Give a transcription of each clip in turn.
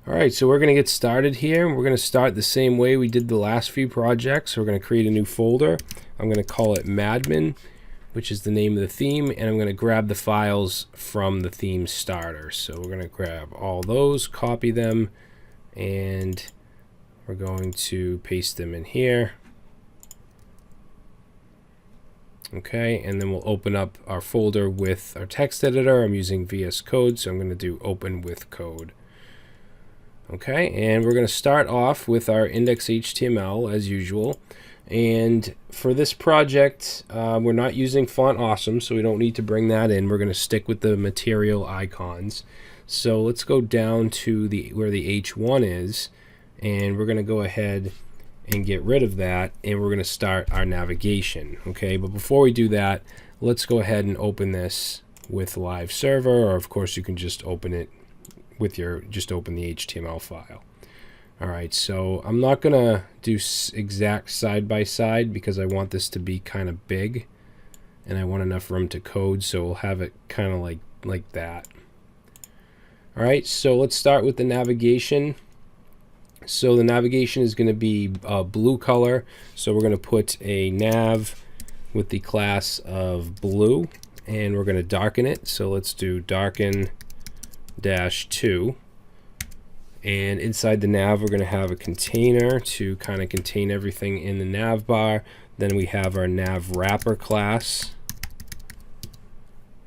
Alright, so we're going to get started here. We're going to start the same way we did the last few projects. We're going to create a new folder. I'm going to call it Madman, which is the name of the theme, and I'm going to grab the files from the theme starter. So we're going to grab all those, copy them, and we're going to paste them in here. Okay, and then we'll open up our folder with our text editor. I'm using VS Code, so I'm going to do open with code. Okay, and we're going to start off with our index.html as usual. And for this project, we're not using Font Awesome, so we don't need to bring that in. We're going to stick with the material icons. So let's go down to where the H1 is, and we're going to go ahead and get rid of that, and we're going to start our navigation. Okay, but before we do that, let's go ahead and open this with Live Server, or of course you can just open it with just open the HTML file. Alright, so I'm not gonna do exact side by side because I want this to be kind of big and I want enough room to code, so we'll have it kind of like that. Alright, so let's start with the navigation. So the navigation is going to be blue color, so we're going to put a nav with the class of blue, and we're going to darken it. So let's do darken -2, and inside the nav we're going to have a container to kind of contain everything in the nav bar. Then we have our nav wrapper class,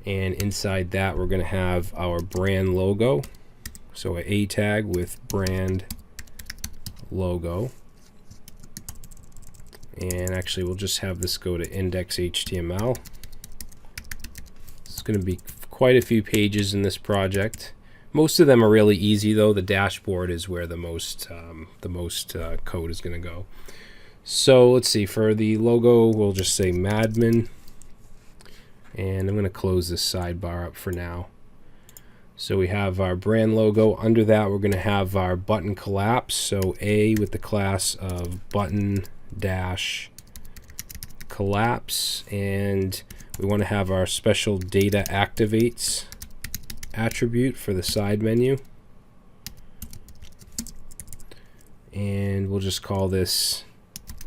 and inside that we're going to have our brand logo, so a tag with brand logo. And actually we'll just have this go to index.html. It's going to be quite a few pages in this project. Most of them are really easy though. The dashboard is where the most code is going to go. So let's see, for the logo we'll just say Madman, and I'm going to close this sidebar up for now. So we have our brand logo. Under that we're going to have our button collapse, so A with the class of button dash collapse, and we want to have our special data activates attribute for the side menu, and we'll just call this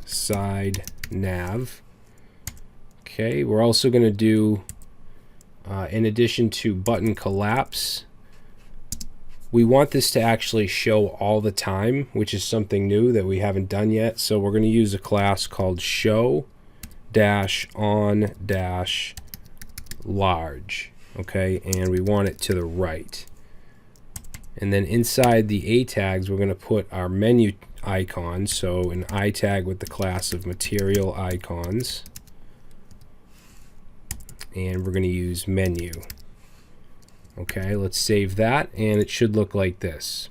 side nav. Okay, we're also going to do in addition to button collapse, we want this to actually show all the time, which is something new that we haven't done yet. So we're going to use a class called show -on -large. Okay, and we want it to the right. And then inside the A tags, we're going to put our menu icon, so an I tag with the class of material icons. And we're going to use menu. Okay, let's save that, and it should look like this.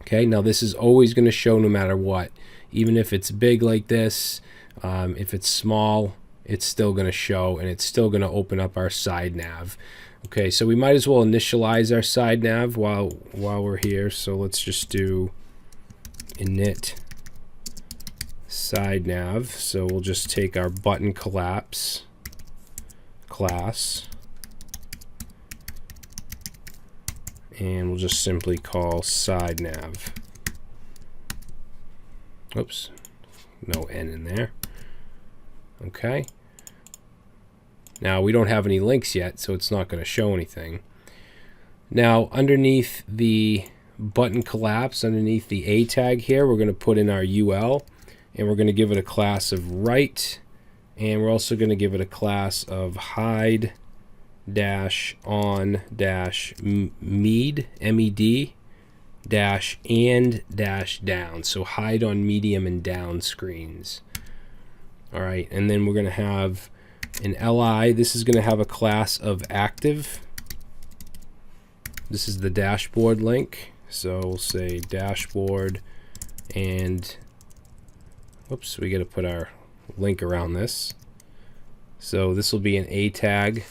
Okay, now this is always going to show no matter what. Even if it's big like this, if it's small, it's still going to show, and it's still going to open up our side nav. Okay, so we might as well initialize our side nav while we're here. So let's just do init side nav. So we'll just take our button collapse class, and we'll just simply call side nav. Oops, no N in there. Okay, now we don't have any links yet, so it's not going to show anything. Now underneath the button collapse, underneath the A tag here, we're going to put in our UL, and we're going to give it a class of right, and we're also going to give it a class of hide -on -med, MED, and -down. So hide on medium and down screens. All right, and then we're going to have an LI. This is going to have a class of active. This is the dashboard link. So we'll say dashboard, and whoops, we got to put our link around this. So this will be an A tag,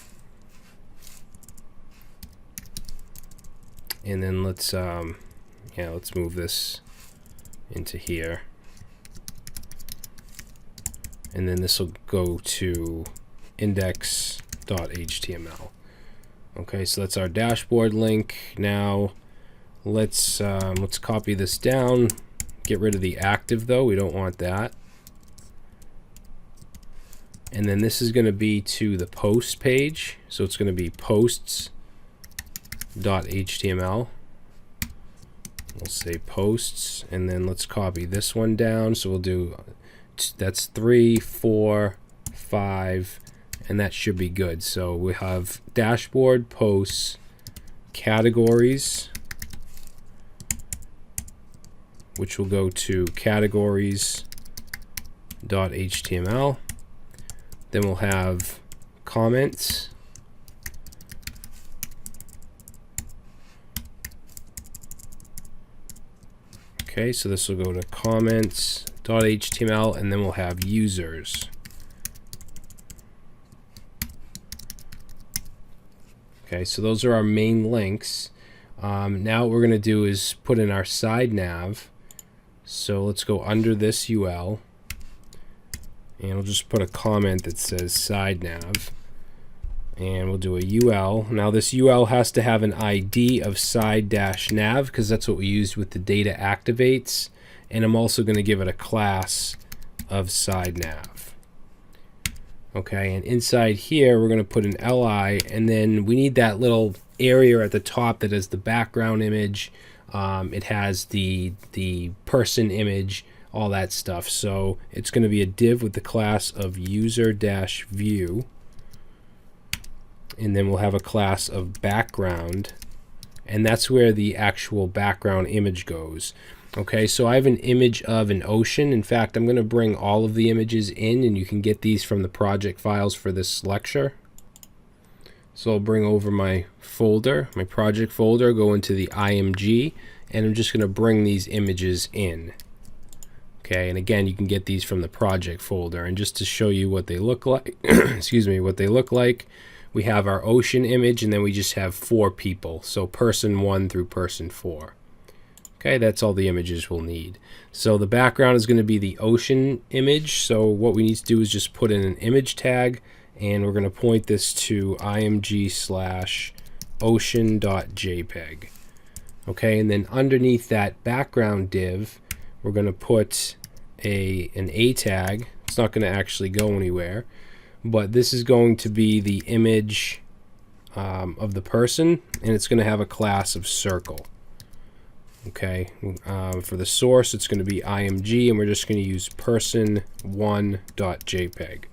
and then let's move this into here, and then this will go to index.html. Okay, so that's our dashboard link. Now let's copy this down. Get rid of the active though. We don't want that. And then this is going to be to the post page. So it's going to be posts.html. We'll say posts, and then let's copy this one down. So we'll do, that's 3, 4, 5, and that should be good. So we have dashboard, posts, categories, which will go to categories.html. Then we'll have comments. Okay, so this will go to comments.html, and then we'll have users. Okay, so those are our main links. Now what we're going to do is put in our side nav. So let's go under this UL, and we'll just put a comment that says side nav, and we'll do a UL. Now this UL has to have an ID of side-nav because that's what we used with the data activates, and I'm also going to give it a class of side nav. Okay, and inside here we're going to put an LI, and then we need that little area at the top that has the background image. It has the person image, all that stuff. So it's going to be a div with the class of user-view, and then we'll have a class of background, and that's where the actual background image goes. Okay, so I have an image of an ocean. In fact, I'm going to bring all of the images in, and you can get these from the project files for this lecture. So I'll bring over my folder, my project folder, go into the IMG, and I'm just going to bring these images in. Okay, and again, you can get these from the project folder. And just to show you what they look like, excuse me, what they look like, we have our ocean image, and then we just have 4 people. So person 1 through person 4. Okay, that's all the images we'll need. So the background is going to be the ocean image. So what we need to do is just put in an image tag, and we're going to point this to img/ocean.jpg. Okay, and then underneath that background div, we're going to put an A tag. It's not going to actually go anywhere, but this is going to be the image of the person, and it's going to have a class of circle. Okay, for the source, it's going to be img, and we're just going to use person1.jpg.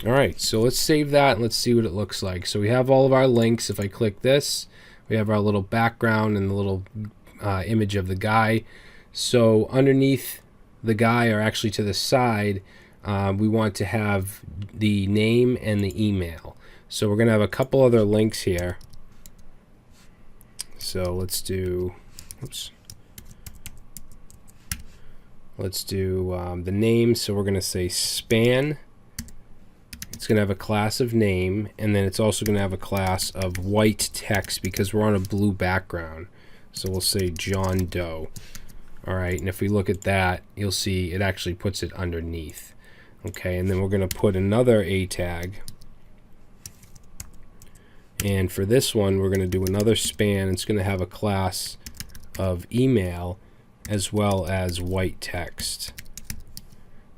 All right, so let's save that and let's see what it looks like. So we have all of our links. If I click this, we have our little background and the little image of the guy. So underneath the guy, or actually to the side, we want to have the name and the email. So we're going to have a couple other links here. So let's do, oops. Let's do the name. So we're going to say span. It's going to have a class of name, and then it's also going to have a class of white text because we're on a blue background. So we'll say John Doe. All right, and if we look at that, you'll see it actually puts it underneath. Okay, and then we're going to put another A tag. And for this one, we're going to do another span. It's going to have a class of email as well as white text.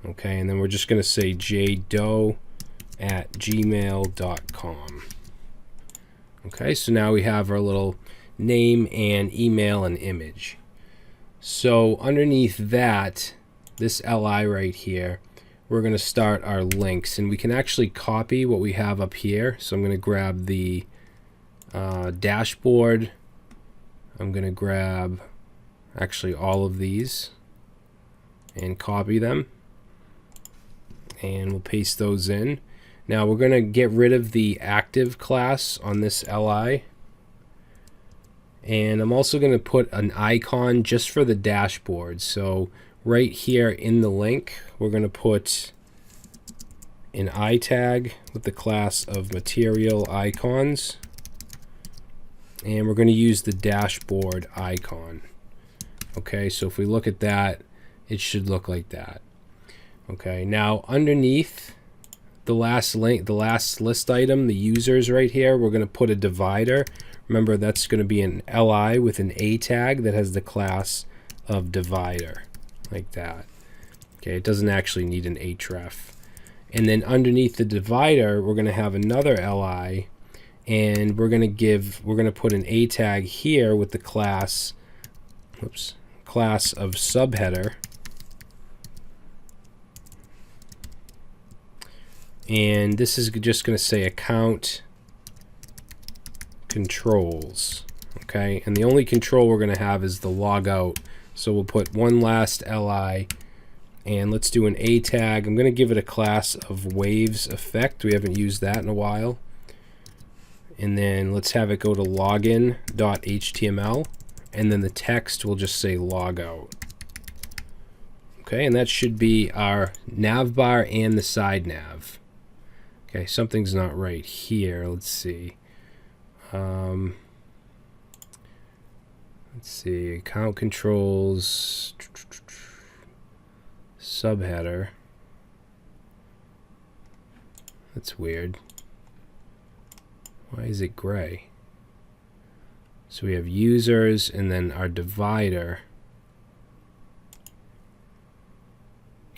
Okay, and then we're just going to say jdoe@gmail.com. Okay, so now we have our little name and email and image. So underneath that, this LI right here, we're going to start our links, and we can actually copy what we have up here. So I'm going to grab the dashboard. I'm going to grab actually all of these and copy them, and we'll paste those in. Now we're going to get rid of the active class on this LI, and I'm also going to put an icon just for the dashboard. So right here in the link, we're going to put an I tag with the class of material icons, and we're going to use the dashboard icon. Okay, so if we look at that, it should look like that. Okay, now underneath the last link, the last list item, the users right here, we're going to put a divider Remember, that's going to be an li with an a tag that has the class of divider, like that. Okay, it doesn't actually need an href. And then underneath the divider, we're going to have another li, and we're going to put an a tag here with the class, class of subheader. And this is just going to say account controls. Okay, and the only control we're going to have is the logout. So we'll put one last li, and let's do an a tag. I'm going to give it a class of waves effect. We haven't used that in a while. And then let's have it go to login.html, and then the text will just say logout. Okay, and that should be our navbar and the side nav. Okay, something's not right here. Let's see. Let's see, account controls, subheader. That's weird. Why is it gray? So we have users and then our divider.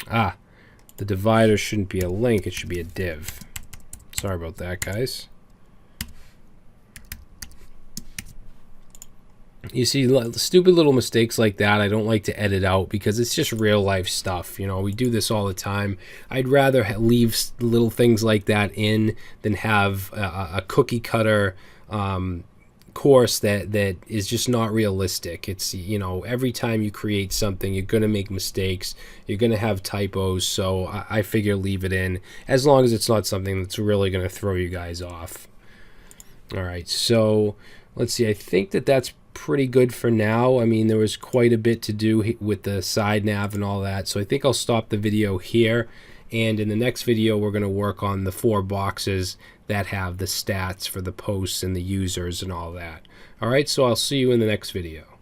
Ah, the divider shouldn't be a link, it should be a div. Sorry about that, guys. You see, stupid little mistakes like that I don't like to edit out because it's just real life stuff. You know, we do this all the time. I'd rather leave little things like that in than have a cookie cutter course that is just not realistic. It's, you know, every time you create something, you're going to make mistakes. You're going to have typos. So I figure leave it in as long as it's not something that's really going to throw you guys off. All right, so let's see. I think that's pretty good for now. I mean, there was quite a bit to do with the side nav and all that, so I think I'll stop the video here, and in the next video we're going to work on the 4 boxes that have the stats for the posts and the users and all that. All right, so I'll see you in the next video.